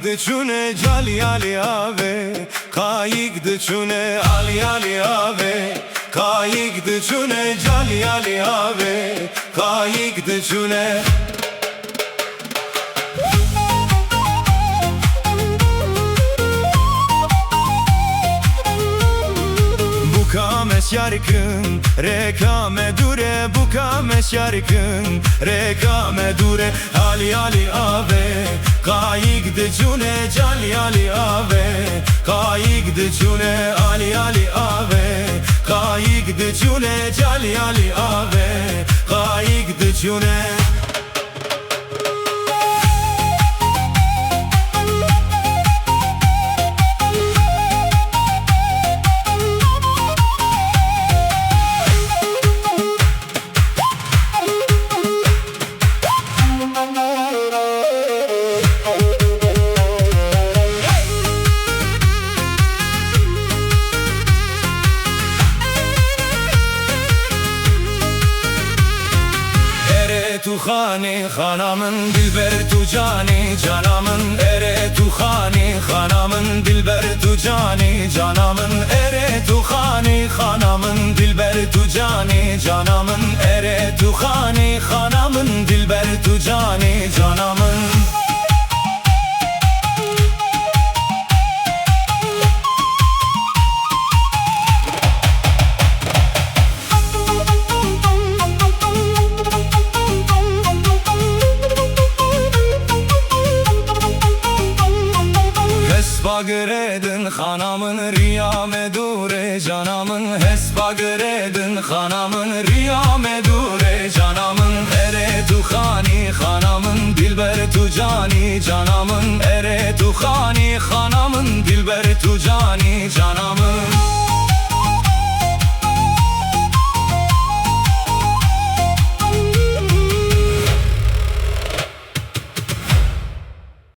de çune cali ali ave, kayık de çune ali ali ave, kayık de çune cali ali ave, kayık de çune. Bukames yarkın, rekame dure, bukames yarkın, rekame dure, ali ali ave, kayık de çune cali ali ave, kayık de çune ali ali ave, kayık de çune cali ali ave, kayık de çune. Tu khani khanamın dilber tu cani canamın ere tu khani khanamın dilber tu cani canamın ere tu khani khanamın dilber tu cani canamın ere tu khani khanamın dilber tu cani canamın. Hesbagredin hanamın riyame dure canamın, hesbagredin hanamın riyame dure canamın ere tu khani hanamın dilber tu cani canamın ere